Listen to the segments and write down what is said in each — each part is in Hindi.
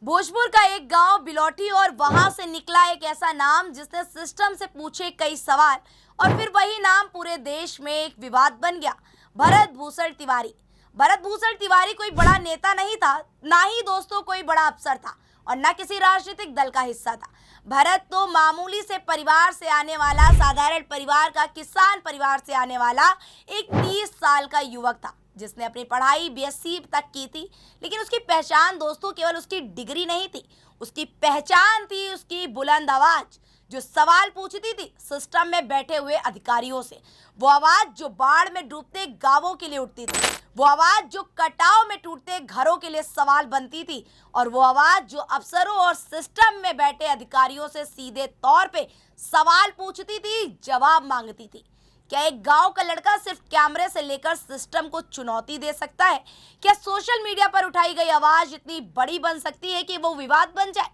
भोजपुर का एक गांव बिलौटी और वहां से निकला एक ऐसा नाम जिसने सिस्टम से पूछे कई सवाल और फिर वही नाम पूरे देश में एक विवाद बन गया। भरत भूषण तिवारी। भरत भूषण तिवारी कोई बड़ा नेता नहीं था, ना ही दोस्तों कोई बड़ा अफसर था और न किसी राजनीतिक दल का हिस्सा था। भरत तो मामूली से परिवार से आने वाला, साधारण परिवार का, किसान परिवार से आने वाला एक 30 साल का युवक था जिसने अपनी पढ़ाई बीएससी तक की थी। लेकिन उसकी पहचान दोस्तों केवल उसकी डिग्री नहीं थी, उसकी पहचान थी उसकी बुलंद आवाज जो सवाल पूछती थी सिस्टम में बैठे हुए अधिकारियों से। वो आवाज जो बाढ़ में डूबते गांवों के लिए उठती थी, वो आवाज जो कटाव में टूटते घरों के लिए सवाल बनती थी, और वो आवाज जो अफसरों और सिस्टम में बैठे अधिकारियों से सीधे तौर पे सवाल पूछती थी, जवाब मांगती थी। क्या एक गांव का लड़का सिर्फ कैमरे से लेकर सिस्टम को चुनौती दे सकता है? क्या सोशल मीडिया पर उठाई गई आवाज इतनी बड़ी बन सकती है कि वो विवाद बन जाए?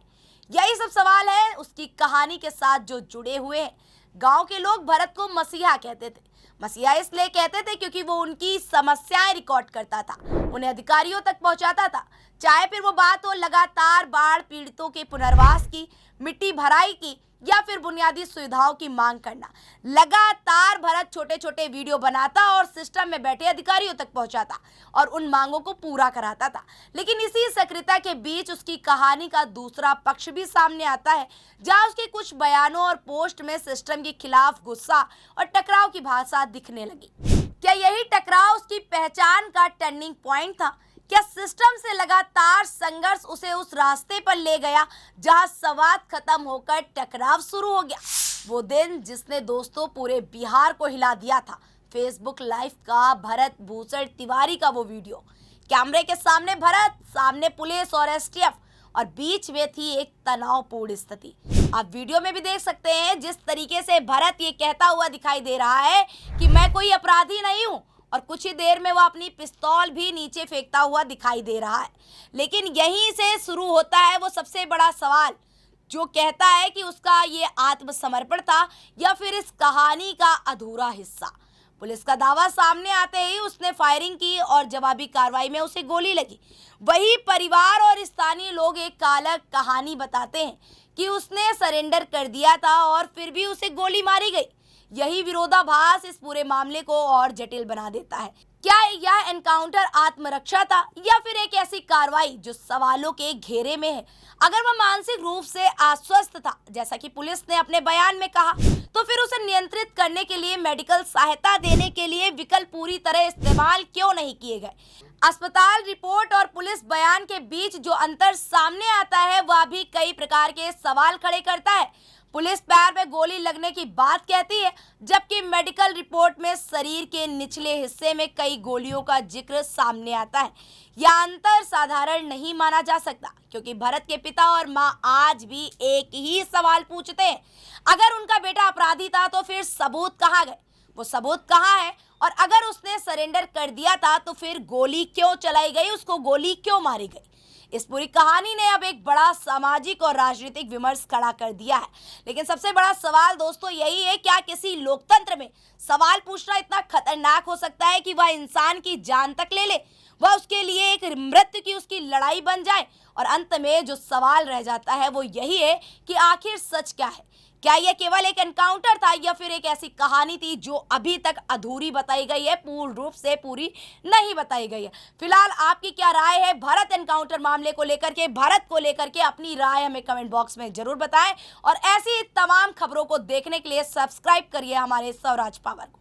यही सब सवाल है उसकी कहानी के साथ जो जुड़े हुए हैं। गांव के लोग भरत को मसीहा कहते थे। मसीहा इसलिए कहते थे क्योंकि वो उनकी समस्याएं रिकॉर्ड करता था, उन्हें अधिकारियों तक पहुंचाता था। चाहे फिर वो बात हो लगातार बाढ़ पीड़ितों के पुनर्वास की, मिट्टी भराई की, या फिर बुनियादी सुविधाओं की मांग करना, लगातार भरत छोटे छोटे वीडियो बनाता और सिस्टम में बैठे अधिकारियों तक पहुंचाता और उन मांगों को पूरा कराता था। लेकिन इसी सक्रियता के बीच उसकी कहानी का दूसरा पक्ष भी सामने आता है, जहां उसके कुछ बयानों और पोस्ट में सिस्टम के खिलाफ गुस्सा और टकराव की भाषा दिखने लगी। क्या यही टकराव उसकी पहचान का टर्निंग पॉइंट था? क्या सिस्टम से लगातार संघर्ष उसे उस रास्ते पर ले गया जहां संवाद खत्म होकर टकराव शुरू हो गया? वो दिन जिसने दोस्तों पूरे बिहार को हिला दिया था, फेसबुक लाइव का भरत भूषण तिवारी का वो वीडियो। कैमरे के सामने भरत, सामने पुलिस और एसटीएफ, और बीच में थी एक तनावपूर्ण स्थिति। आप वीडियो में भी देख सकते हैं जिस तरीके से भरत ये कहता हुआ दिखाई दे रहा है कि मैं कोई अपराधी नहीं हूं, और कुछ ही देर में वो अपनी पिस्तौल भी नीचे फेंकता हुआ दिखाई दे रहा है। लेकिन यहीं से शुरू होता है वो सबसे बड़ा सवाल, जो कहता है कि उसका ये आत्मसमर्पण था या फिर इस कहानी का अधूरा हिस्सा। पुलिस का दावा सामने आते ही उसने फायरिंग की और जवाबी कार्रवाई में उसे गोली लगी। वही परिवार और स्थानीय लोग एक अलग कहानी बताते हैं कि उसने सरेंडर कर दिया था और फिर भी उसे गोली मारी गई। यही विरोधाभास इस पूरे मामले को और जटिल बना देता है। क्या यह एनकाउंटर आत्मरक्षा था या फिर एक ऐसी कार्रवाई जो सवालों के घेरे में है? अगर वह मानसिक रूप से अस्वस्थ था, जैसा कि पुलिस ने अपने बयान में कहा, तो फिर उसे नियंत्रित करने के लिए मेडिकल सहायता देने के लिए विकल्प पूरी तरह इस्तेमाल क्यों नहीं किए गए? अस्पताल रिपोर्ट और पुलिस बयान के बीच जो अंतर सामने आता है वह भी कई प्रकार के सवाल खड़े करता है। पुलिस पैर में गोली लगने की बात कहती है, जबकि मेडिकल रिपोर्ट में शरीर के निचले हिस्से में कई गोलियों का जिक्र सामने आता है। यह अंतर साधारण नहीं माना जा सकता, क्योंकि भरत के पिता और मां आज भी एक ही सवाल पूछते हैं। अगर उनका बेटा अपराधी था तो फिर सबूत कहाँ गए? वो सबूत कहाँ है? और अगर उसने सरेंडर कर दिया था तो फिर गोली क्यों चलाई गई, उसको गोली क्यों मारी गई? इस पूरी कहानी ने अब एक बड़ा सामाजिक और राजनीतिक विमर्श खड़ा कर दिया है। लेकिन सबसे बड़ा सवाल दोस्तों यही है, क्या किसी लोकतंत्र में सवाल पूछना इतना खतरनाक हो सकता है कि वह इंसान की जान तक ले ले? वह उसके लिए एक मृत्यु की उसकी लड़ाई बन जाए? और अंत में जो सवाल रह जाता है वो यही है कि आखिर सच क्या है? क्या यह केवल एक एनकाउंटर था या फिर एक ऐसी कहानी थी जो अभी तक अधूरी बताई गई है, पूर्ण रूप से पूरी नहीं बताई गई है? फिलहाल आपकी क्या राय है भरत एनकाउंटर मामले को लेकर के, भरत को लेकर के? अपनी राय हमें कमेंट बॉक्स में जरूर बताएं और ऐसी तमाम खबरों को देखने के लिए सब्सक्राइब करिए हमारे स्वराज पावर को।